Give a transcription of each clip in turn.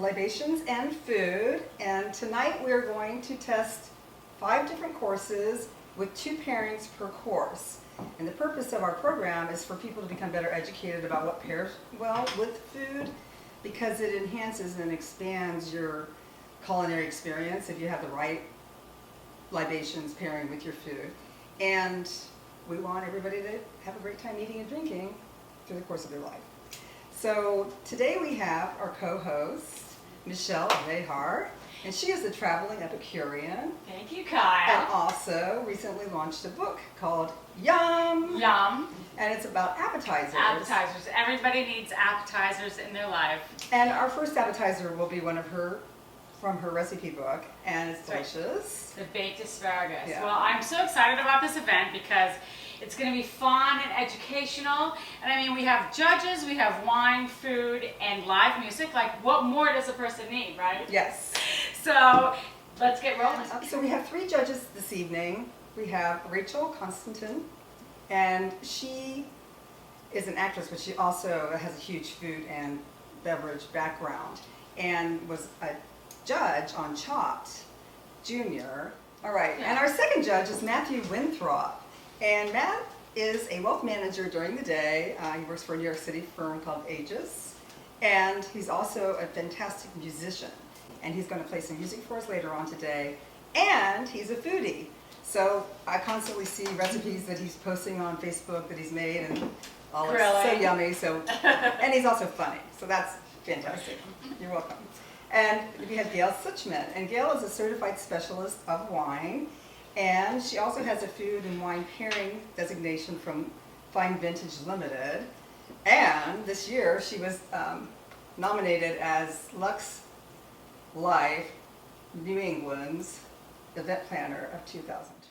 libations and food, and tonight we're going to test 5 different courses with 2 pairings per course. And the purpose of our program is for people to become better educated about what pairs well with food, because it enhances and expands your culinary experience if you have the right libations pairing with your food. And we want everybody to have a great time eating and drinking through the course of their life. So today we have our co-host, Michelle Behar, and she is a traveling Epicurean. Thank you, Kyle. And also recently launched a book called Yum! Yum. And it's about appetizers. Appetizers. Everybody needs appetizers in their life. And our first appetizer will be one of her, from her recipe book, and it's delicious. The baked asparagus. Yeah. Well, I'm so excited about this event because it's going to be fun and educational. And I mean, we have judges, we have wine, food, and live music. Like, what more does a person need, right? Yes. So, let's get rolling. So we have 3 judges this evening. We have Rachel Constantin, and she is an actress, but she also has a huge food and beverage background, and was a judge on Chopped Junior. All right, Yeah. and our second judge is Matthew Winthrop. And Matt is a wealth manager during the day. He works for a New York City firm called Aegis. And he's also a fantastic musician. And he's going to play some music for us later on today. And he's a foodie. So I constantly see recipes that he's posting on Facebook that he's made, and all it's so yummy. So, and he's also funny. So that's fantastic. You're welcome. And we have Gail Suchman. And Gail is a certified specialist of wine. And she also has a food and wine pairing designation from Fine Vintage Limited. And this year she was nominated as Lux Life New England's event planner of 2020.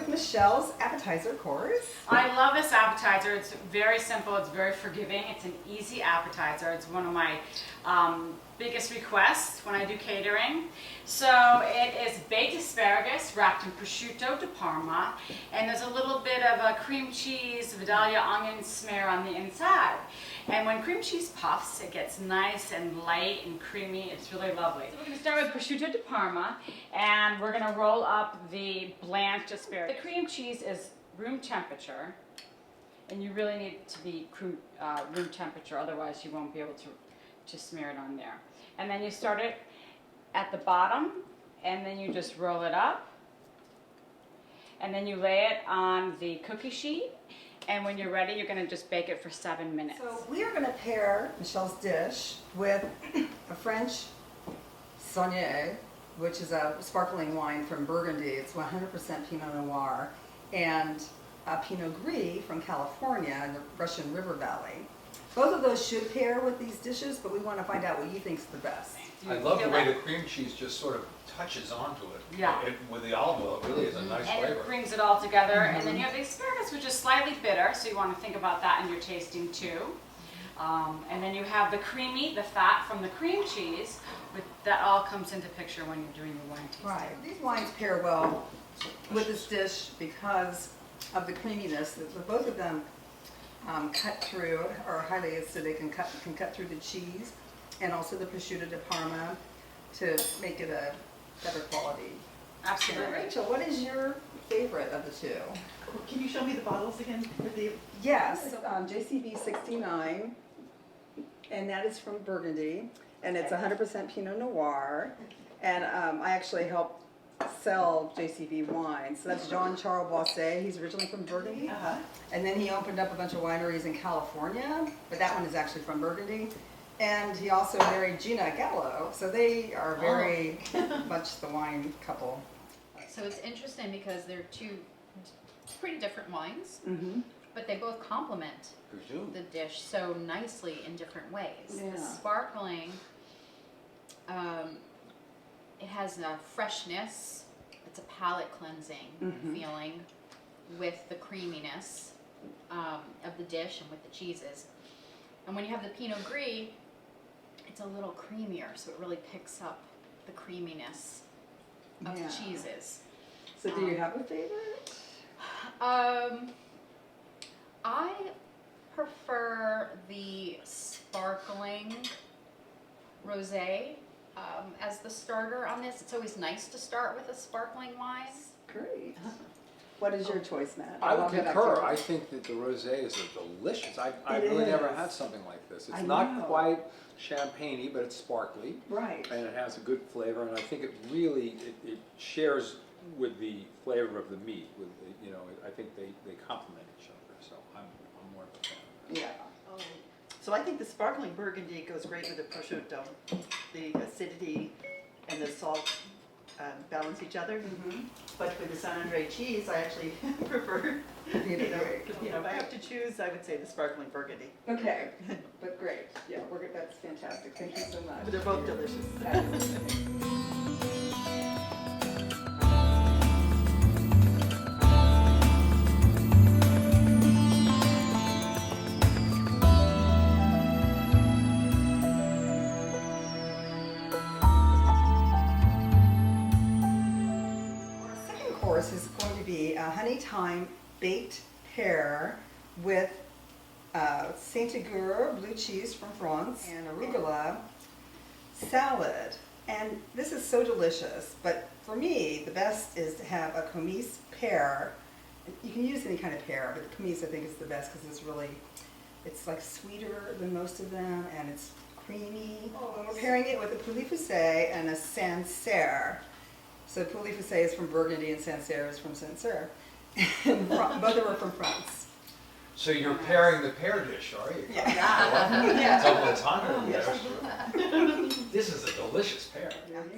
Michelle's appetizer course. I love this appetizer. It's very simple. It's very forgiving. It's an easy appetizer. It's one of my biggest requests when I do catering. So it is baked asparagus wrapped in prosciutto di Parma, and there's a little bit of a cream cheese Vidalia onion smear on the inside. And when cream cheese puffs, it gets nice and light and creamy. It's really lovely. So we're going to start with prosciutto di Parma, and we're going to roll up the blanched asparagus. The cream cheese is room temperature, and you really need it to be room temperature, otherwise you won't be able to smear it on there. And then you start it at the bottom, and then you just roll it up, and then you lay it on the cookie sheet. And when you're ready, you're going to just bake it for 7 minutes. So we are going to pair Michelle's dish with a French Saunier, which is a sparkling wine from Burgundy. It's 100% Pinot Noir, and a Pinot Gris from California in the Russian River Valley. Both of those should pair with these dishes, but we want to find out what you think is the best. I love the way the cream cheese just sort of touches onto it. Yeah. With the olive oil, it really is a nice And flavor. it brings it all together. And then you have the asparagus, which is slightly bitter, so you want to think about that in your tasting too. And then you have the the fat from the cream cheese, that all comes into picture when you're doing your wine tasting. Right. These wines pair well with this dish because of the creaminess. Both of them cut through, or highly acidic, and can cut through the cheese, and also the prosciutto di Parma to make it a better quality. Absolutely. Rachel, what is your favorite of the 2? Can you show me the bottles again? For the... Yes, JCB 69, and that is from Burgundy, and it's 100% Pinot Noir, and I actually help sell JCB wine. So that's Jean-Charles Boisset. He's originally from Burgundy, and then he opened up a bunch of wineries in California, but that one is actually from Burgundy. And he also married Gina Gallo, so they are very much the wine couple. So it's interesting because they're 2 pretty different wines, Mm-hmm. but they both complement the dish so nicely in different ways. Yeah. The sparkling, it has a freshness, it's a palate cleansing feeling with the creaminess of the dish and with the cheeses. And when you have the Pinot Gris, it's a little creamier, so it really picks up the creaminess of Yeah. the cheeses. So do you have a favorite? I prefer the sparkling rosé as the starter on this. It's always nice to start with a sparkling wine. Great. What is your choice, Matt? I would I'll get back to concur. you. I think that the rosé is a delicious. I've It really never is. had something like this. It's I not know. quite champagne-y, but it's sparkly. Right. And it has a good flavor, and I think it really, it shares with the flavor of the meat. With the, I think they complement each other, so I'm more of a fan. Yeah. So I think the sparkling burgundy goes great with the prosciutto. The acidity and the salt balance each other. But with the San Andre cheese, I actually prefer, if I have to choose, I would say the sparkling burgundy. Okay, but great. Yeah, that's fantastic. Thank you so much. But they're both delicious. Our second course is going to be a honey thyme baked pear with Saint-Agur blue cheese from France and arugula salad. And this is so delicious, but for me, the best is to have a Comise pear. You can use any kind of pear, but the Comise I think is the best because it's like sweeter than most of them, and it's creamy. And we're pairing it with a poulet foussé and a Sancerre. So poulet foussé is from Burgundy and Sancerre is from Sancerre. And both of them are from France. So you're pairing the pear dish, are you? Yeah. Double entendre there. This is a delicious pear.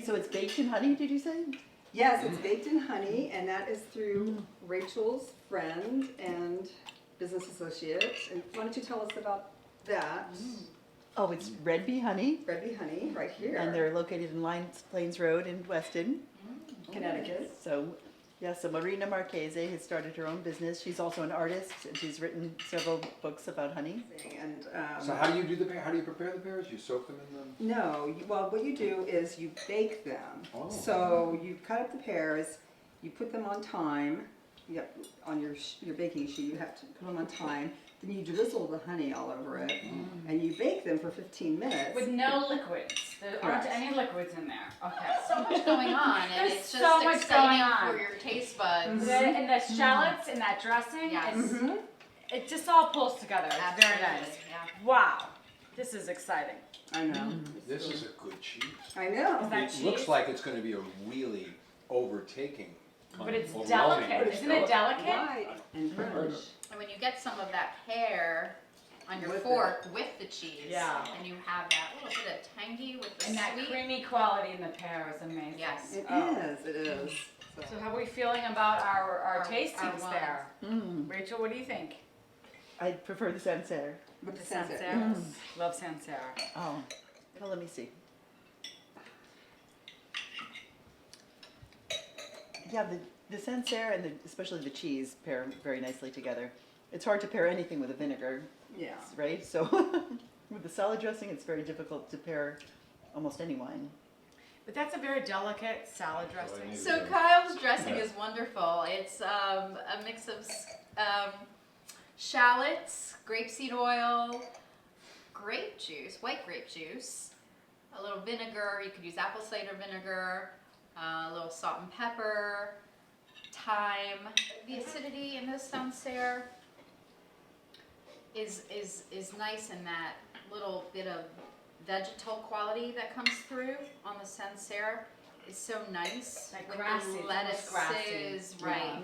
So it's baked in honey, did you say? Yes, it's baked in honey, and that is through Rachel's friend and business associate. And why don't you tell us about that? Oh, it's Red Bee Honey, Red Bee Honey, right here. and they're located in Lyons Plains Road in Weston. Connecticut. So Marina Marchese has started her own business. She's also an artist, and she's written several books about honey. And So how do you do the pear? How do you prepare the pears? You soak them in the... no, well, what you do is you bake them. Oh. So you cut up the pears, you put them on thyme. On your baking sheet, you have to put them on thyme. Then you drizzle the honey all over it, and you bake them for 15 minutes. With no liquids. There aren't Correct. any liquids in there. Okay. So much going on, and There's it's just so much exciting going on. for your taste buds. And the shallots and that dressing, Yes. it just all pulls together. It's very Absolutely, nice. yeah. Wow. This is exciting. I know. This is a good cheese. I know. Is that It cheese? looks like it's going to be a really overtaking kind But it's of delicate. bologna. Isn't it delicate? Right. And French. And when you get some of that pear on your With fork with the cheese, Yeah. and you have that little bit of tangy with the And that sweet. creamy quality in the pear is amazing. Yes. It Oh. is. It is. So how are we feeling about our Our tastings wines. there? Mm. Rachel, what do you think? I prefer the Sancerre. With the Sancerre. sunset. Love Sancerre. Oh, well, let me see. Yeah, the Sancerre and especially the cheese pair very nicely together. It's hard to pair anything with a vinegar, Yeah. right? So with the salad dressing, it's very difficult to pair almost any wine. But that's a very delicate salad dressing. So Kyle's dressing is wonderful. It's a mix of shallots, grapeseed oil, grape juice, white grape juice, a little vinegar. You could use apple cider vinegar, a little salt and pepper, thyme. The acidity in this Sancerre is nice in that little bit of vegetal quality that comes through on the Sancerre is so nice. Like with grassy, the it's almost grassy. lettuces, right,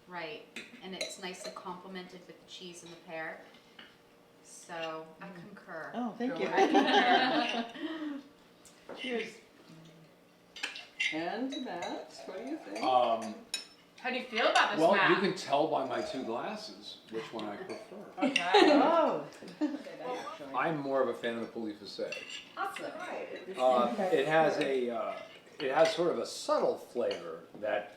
right, and it's nicely complemented with the cheese and the pear. So I concur. Oh, thank you. Cheers. And Matt, what do you think? How do you feel about this Well, map? you can tell by my two glasses which one I prefer. Okay. Oh, I'm more of a fan of the poulet foussé. Awesome. Right. It has sort of a subtle flavor that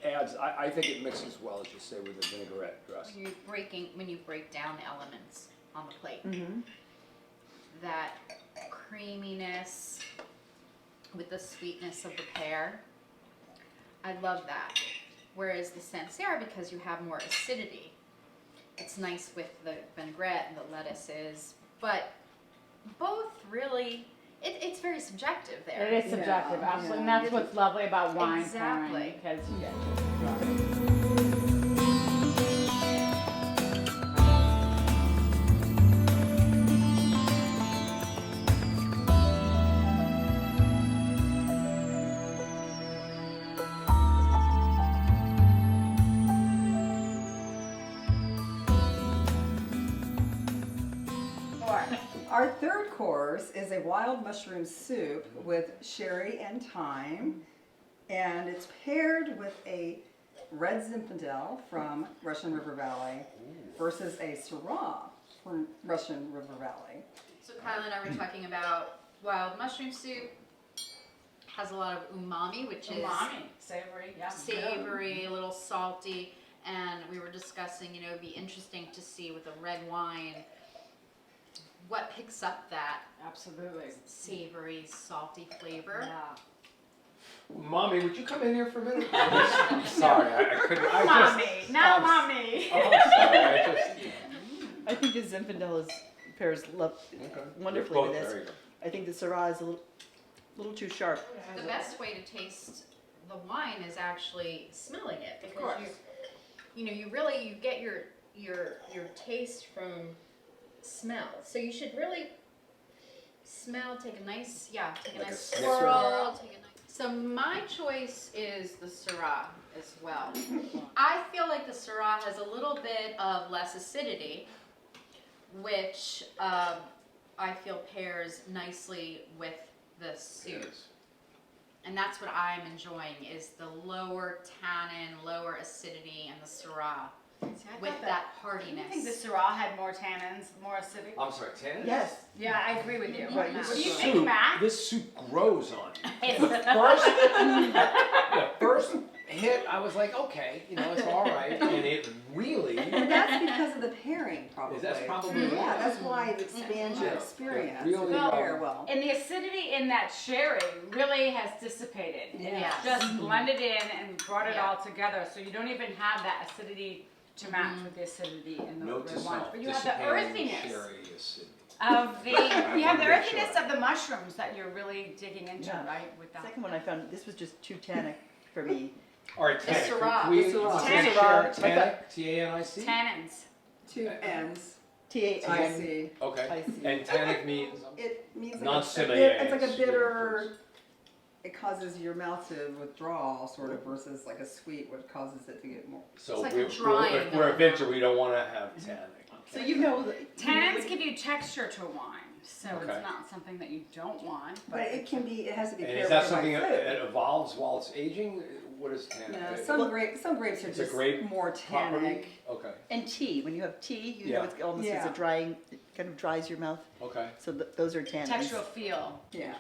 adds. I think it mixes well, as you say, with the vinaigrette dressing. When you break down the elements on the plate, mm-hmm. that creaminess with the sweetness of the pear. I love that. Whereas the Sancerre, because you have more acidity, it's nice with the vinaigrette and the lettuces, but both really, it's very subjective there. It is subjective, Yeah, absolutely, and yeah. that's what's lovely about wine Exactly. pairing, because you get to try. Our third course is a wild mushroom soup with sherry and thyme, and it's paired with a red Zinfandel from Russian River Valley versus a Syrah from Russian River Valley. So Kyle and I were talking about wild mushroom soup. Has a lot of umami, which is Umami, savory, yeah. savory, a little salty, and we were discussing, it'd be interesting to see with a red wine what picks up that Absolutely. savory, salty flavor. Yeah. Mommy, would you come in here for a minute? I'm sorry, I couldn't, Mommy, not mommy. Oh, I'm sorry, I just. I think the Zinfandel pairs Okay. wonderfully Both, with this. there you go. I think the Syrah is a little too sharp. The best way to taste the wine is actually smelling it, Of because course. you get your taste from smell. So you should really smell, take a nice Like a sniffer. swirl, So my choice is the Syrah as well. I feel like the Syrah has a little bit of less acidity, which I feel pairs nicely with the soup. Yes. And that's what I'm enjoying, is the lower tannin, lower acidity, and the Syrah with that I hardiness. think the Syrah had more tannins, more acidic. I'm sorry, tannins? Yes. Yeah, I agree with you. Right, What this do you soup- think, Matt? This soup grows on you. It's First, the first hit, I was like, okay, it's all right, and it really. And that's because of the pairing, probably. That's probably Yeah, that's why it expands your Yeah. experience. It really, If you pair well. And the acidity in that sherry really has dissipated. Yeah. It's just blended in and brought it Yeah. all together, so you don't even have that acidity to match with the acidity in the Note to red wine. self, But you have the dissipating earthiness sherry acidity. of the, you have the Make earthiness sure. of the mushrooms that you're really digging into, Yeah. right? With that. Second one I found, this was just too tannic for me. all right, The tannic. Syrah. Can we- The Syrah. Tannic, Syrah. Tannic, T-A-N-I-C? Tannins. Two N's. T-A-N-I-C. Okay, see. and tannic means, It means like Non-sommelier. it's like a bitter. It causes your mouth to withdraw, sort of, versus like a sweet, what causes it to get more. so It's like we- a drying if we're a of- vinter, we don't wanna have tannic. So you know Tannins give you texture to wine, so Okay. it's not something that you don't want. But it can be. It has to be. And paired is that with something like that food. evolves while it's aging? What is tannic? No, It- some grapes are It's a just grape more tannic. property? Okay, and tea. When you have tea, you know Yeah. it's almost Yeah. as a drying, it kind of dries your mouth. okay. So those are tannins. Textural feel. Yeah.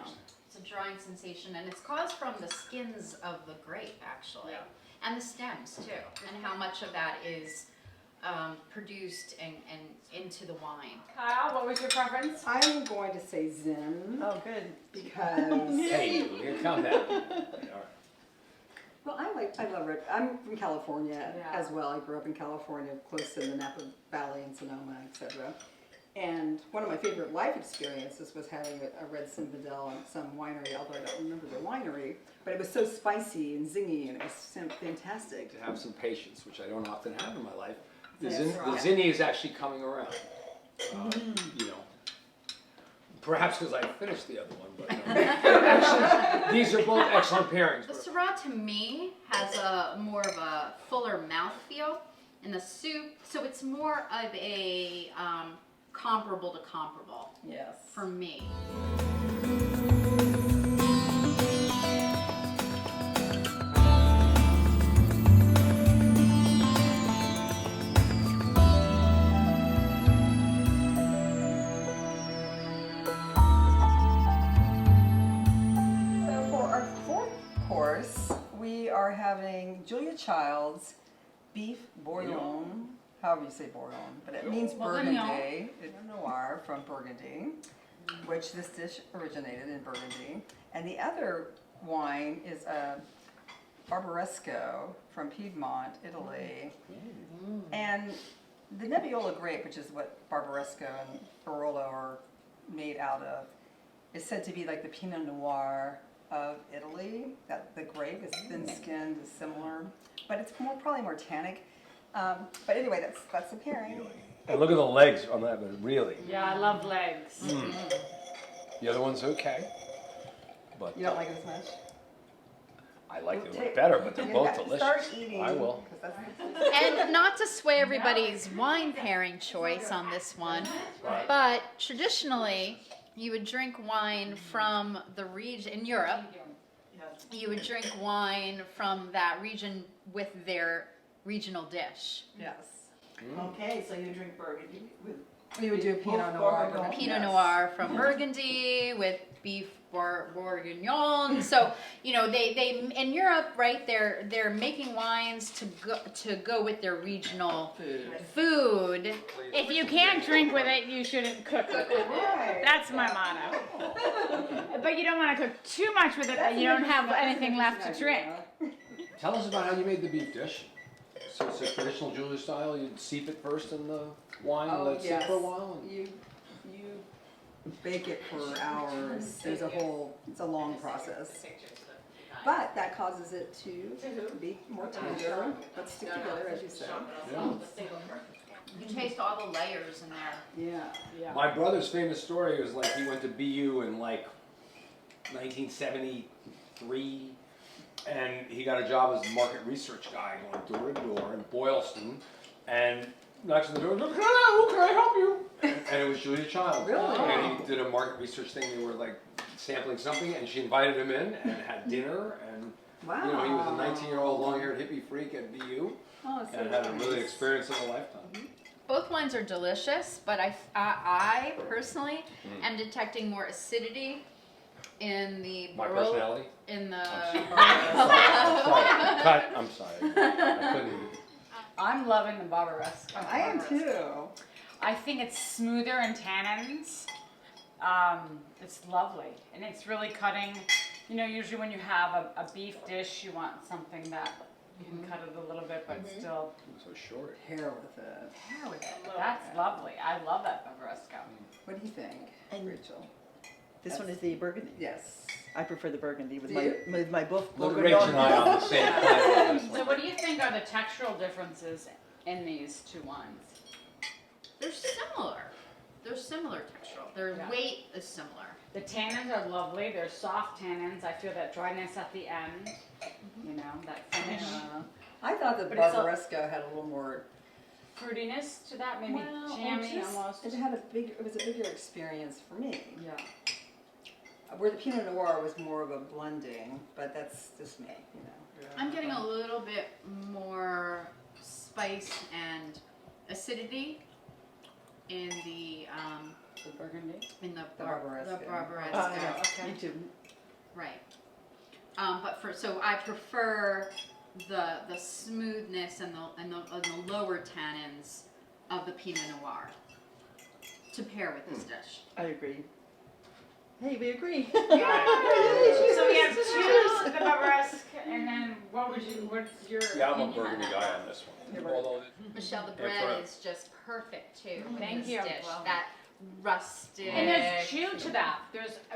It's a drying sensation, and it's caused from the skins of the grape, actually, Yeah. and the stems too, and how much of that is produced and into the wine. Kyle, what was your preference? I'm going to say Zin Oh, good. because. Hey, you, here, calm down. All right. Well, I love red. I'm from California Yeah. as well. I grew up in California, close to the Napa Valley and Sonoma, etc. And one of my favorite life experiences was having a red Zinfandel at some winery, although I don't remember the winery. But it was so spicy and zingy, and it was fantastic. To have some patience, which I don't often have in my life. The, Yes, the right. zinni is actually coming around. You know, perhaps because I finished the other one, but actually, these are both excellent pairings. The Syrah to me has a more of a fuller mouthfeel, and the soup, so it's more of a comparable to comparable Yes. for me. So for our fourth course, we are having Julia Child's beef bourguignon, however you say bourguignon, but it means Bourguignon. Burgundy. It's a noir from Burgundy. which this dish originated in Burgundy. And the other wine is a Barbaresco from Piedmont, Italy. And the Nebbiolo grape, which is what Barbaresco and Barolo are made out of, is said to be like the Pinot Noir of Italy. That the grape is thin-skinned, is similar, but it's probably more tannic. But anyway, that's the pairing. And look at the legs on that one, really. Yeah, I love legs. The other one's okay. But You don't like it as much? I like the Well, one take- better, but they're Yeah, both delicious. Start eating. I will. 'Cause that's- And not to sway everybody's wine pairing choice on this one, but traditionally you would drink wine from the region in Europe. You would drink wine from that region with their regional dish. Yes. Okay, so you drink Burgundy with. We would do a Pinot both Noir. Bourgogne. Pinot Yes. Noir from Burgundy with beef bourguignon. So they in Europe, right? They're making wines to go with their regional food. If you can't drink with it, you shouldn't cook with it. Right. That's my motto. But you don't want to cook too much with it that you don't have anything left to drink. Tell us about how you made the beef dish. So it's a traditional Julia style. You'd steep it first in the wine and let it sit for a while. And You bake it for hours. It's a long process. But that causes it to be more tender, but stick together, as you said. yeah. You can taste all the layers in there. Yeah. My brother's famous story was like he went to BU in like 1973, and he got a job as a market research guy going door to door in Boylston, and knocks on the door, who can I help you? And it was Julia Child. Really? And he did a market research thing. They were like sampling something, and she invited him in and had dinner. And Wow. you know, he was a 19-year-old long-haired hippie freak at BU, Oh, so and had a really nice. experience of a lifetime. Both wines are delicious, but I personally am detecting more acidity in the My Barolo, personality. in the Sorry. Cut. I'm sorry. I couldn't. I'm loving the Barbaresco. I am too. I think it's smoother in tannins. It's lovely, and it's really cutting. You know, usually when you have a beef dish, you want something that you can cut it a little bit, but still So short. Hair with it. pair with it. That's lovely. I love that Barbaresco. What do you think, And- Rachel? This one is the Burgundy. Yes. I prefer the Burgundy with Do my you? with my both. Look, Rach and I on the same planet on this So one. what do you think are the textural differences in these two wines? they're similar. They're similar textural. Their Yeah. weight is similar. The tannins are lovely. They're soft tannins. I feel that dryness at the end. You know, that finish. I thought the But it's a- Barbaresco had a little more. Fruitiness to that, maybe Well, jammy just- almost. It had it was a bigger experience for me. Yeah. Where the Pinot Noir was more of a blending, but that's just me, you know. I'm getting a little bit more spice and acidity in the The Burgundy. Barbaresco. Barbaresco. Yeah. Okay. Me too. Right. So I prefer the smoothness and the lower tannins of the Pinot Noir to pair with this dish. I agree. Hey, we agree. So we have two, the Barbaresque, and then what's your Yeah, I'm a opinion on Burgundy that? guy on this one. Although Michelle, the Yeah, bread correct. is just perfect too with Thank this you. dish. Well, That rustic. And there's chew to that.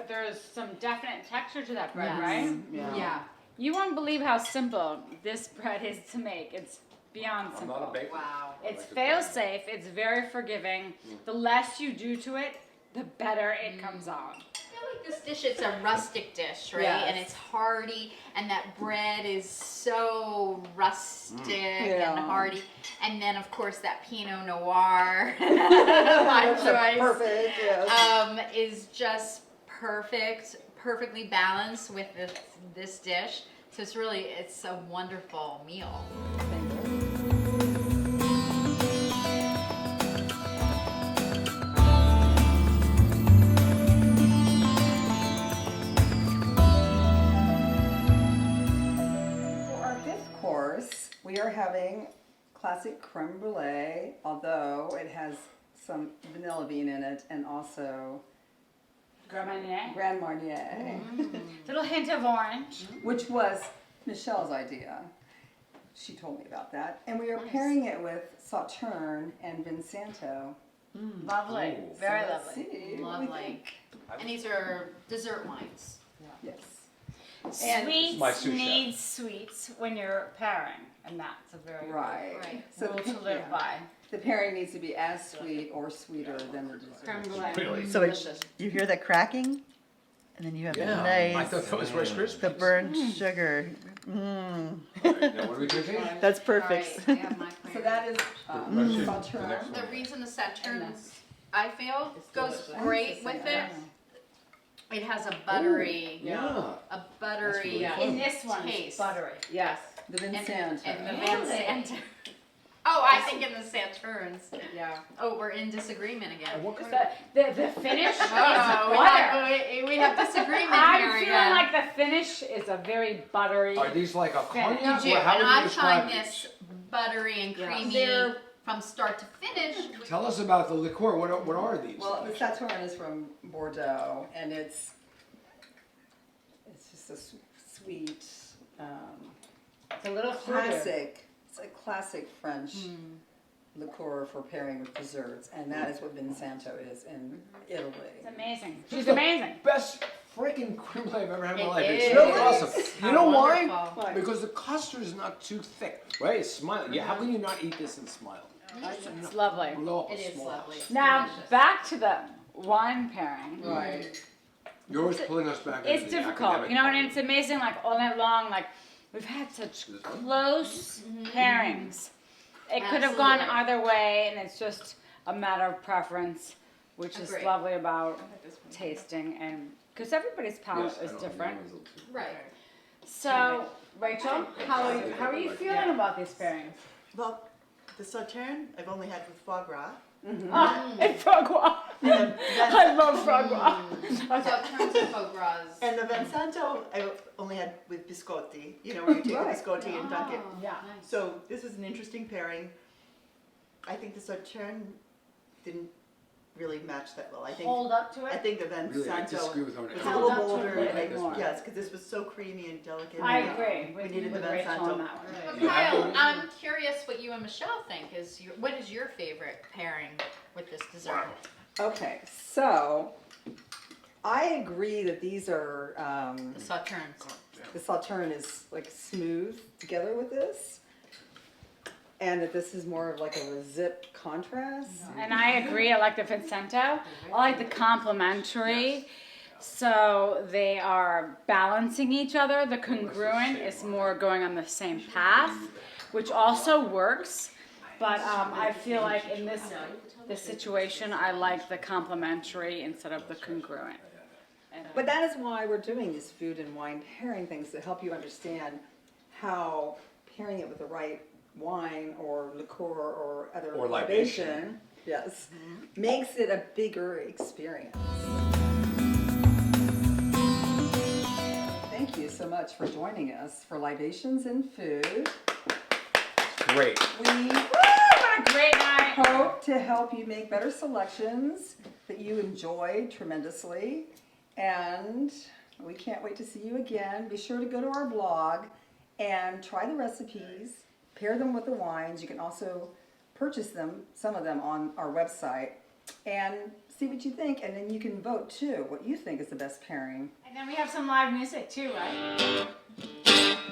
There's some definite texture to that bread, Yes. right? Yeah. You won't believe how simple this bread is to make. It's beyond I'm simple. not a baker. Wow. I It's like to fail cook. safe. It's very forgiving. The less you do to it, the better it comes on. I feel like this dish, it's a rustic dish, right? Yes. And it's hearty, and that bread is so rustic Yeah. and hearty. And then, of course, that Pinot Noir, my choice, Perfect, yes. is just perfectly balanced with this dish. So it's a wonderful meal. Thank you. For our fifth course, we are having classic creme brulee, although it has some vanilla bean in it and also Grand Marnier. Grand Marnier, Little hint of orange. which was Michelle's idea. She told me about that. And we are pairing it with Sauterne and Vinsanto. Lovely. Ooh. Very So let's lovely. see what we Lovely. think. And these are dessert wines. Yes. And- Sweets my sous chef. need sweets when you're pairing, and that's a very good Right. Right. So rule the, to live yeah. by. The pairing needs to be as sweet or sweeter than the Creme dessert. brulee. Really? So it's, you hear the cracking? And then you have the Yeah. nice, I thought that was Rice Krispies. the burnt sugar. Now what are we drinking? That's All perfect. right, I have my So clear. that is Mm. Sauterne. The reason the Saturn, I feel, goes great with it. It has a buttery, Yeah. a buttery In this one, it's taste. buttery. Yes. The And Vinsanto. the Van Sant. Oh, I think in the Saturns. Yeah. Oh, we're in disagreement again. And what kind The finish is Oh, butter. we have disagreement here I'm feeling again. like the finish is a very buttery. Are these like a cognac? You do, Or how and would you I describe find this buttery and Yeah. creamy They're- from start to finish. Tell us about the liqueur. What are these? Well, the Sauterne is from Bordeaux, and it's just a sweet, It's a little fruity. classic. It's a classic French liqueur for pairing with desserts, and that is what Vinsanto is in Italy. It's amazing. She's amazing. Best freaking creme brulee I've ever had in my life. It's is. really awesome. You know why? Wonderful. Why? Because the custard is not too thick. Right? It's smiling. Yeah, how can you not eat this and smile? It's lovely. Blow up a It is small lovely. house. Now Delicious. back to the wine pairing. Right. You're always pulling us back into It's the difficult, academic you know, and part. it's amazing. Like all night long, like we've had such close pairings. It could have gone Absolutely. either way, and it's just a matter of preference, which is Agreed. lovely about tasting, and because everybody's palate Yes, I is don't- different. that one's a little too- Right. So, Rachel, how are you feeling about these pairings? Well, the Sauterne I've only had with foie gras. Ah, and foie gras. And I love foie gras. Sauternes and foie gras. And the Vinsanto I only had with biscotti, you know, where you take Right. the biscotti and dunk it. Yeah. Nice. So this is an interesting pairing. I think the Sauterne didn't really match that well. I think Hold up to I it. think the Really, I Vinsanto disagree with her. was a Held little up to bolder. it a little and bit more. yes, because this was so creamy and delicate. I and agree We with, needed the with Rachel Vinsanto. on that one. Well, You have Kyle, one? I'm curious what you and Michelle think. What is your favorite pairing with this dessert? Okay, so I agree that these are, The Sauternes. the Sauterne is like smooth together with this, and that this is more of like a zip contrast. And I agree. I like the Vincento. I like the complementary. So they are balancing each other. The congruent is more going on the same path, which also works. But I feel like in this situation, I like the complementary instead of the congruent. But that is why we're doing these food and wine pairing things, to help you understand how pairing it with the right wine or liqueur or other Or libation. libation, yes, makes it a bigger experience. Thank you so much for joining us for Libations and Food. Great. We What a great night! hope to help you make better selections that you enjoy tremendously. And we can't wait to see you again. Be sure to go to our blog and try the recipes, pair them with the wines. You can also purchase them, some of them, on our website, and see what you think. And then you can vote too, what you think is the best pairing. And then we have some live music too, right?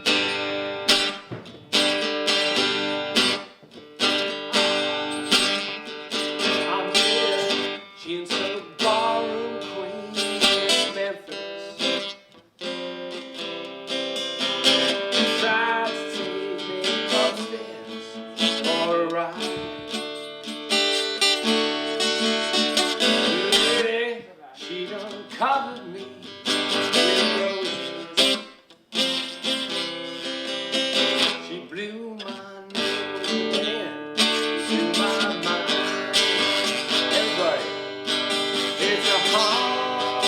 I'm here. She's the ballroom queen in Memphis. Tried to take me upstairs for a ride. Really, she done covered me with roses. She blew my nose into my mind. Everybody, it's a hard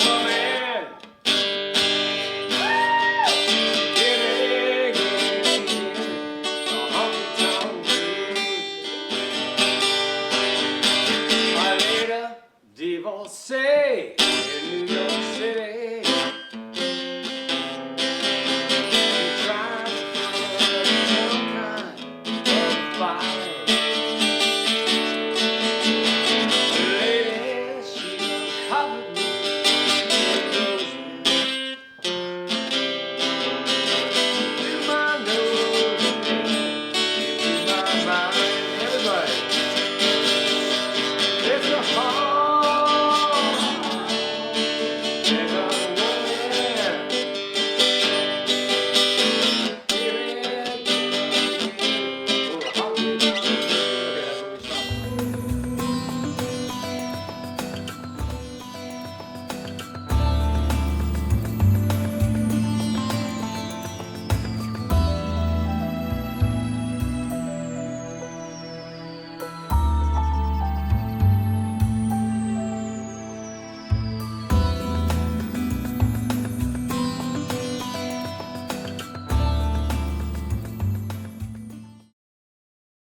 woman. Get it, the honky tonk blues. My lady divorcee.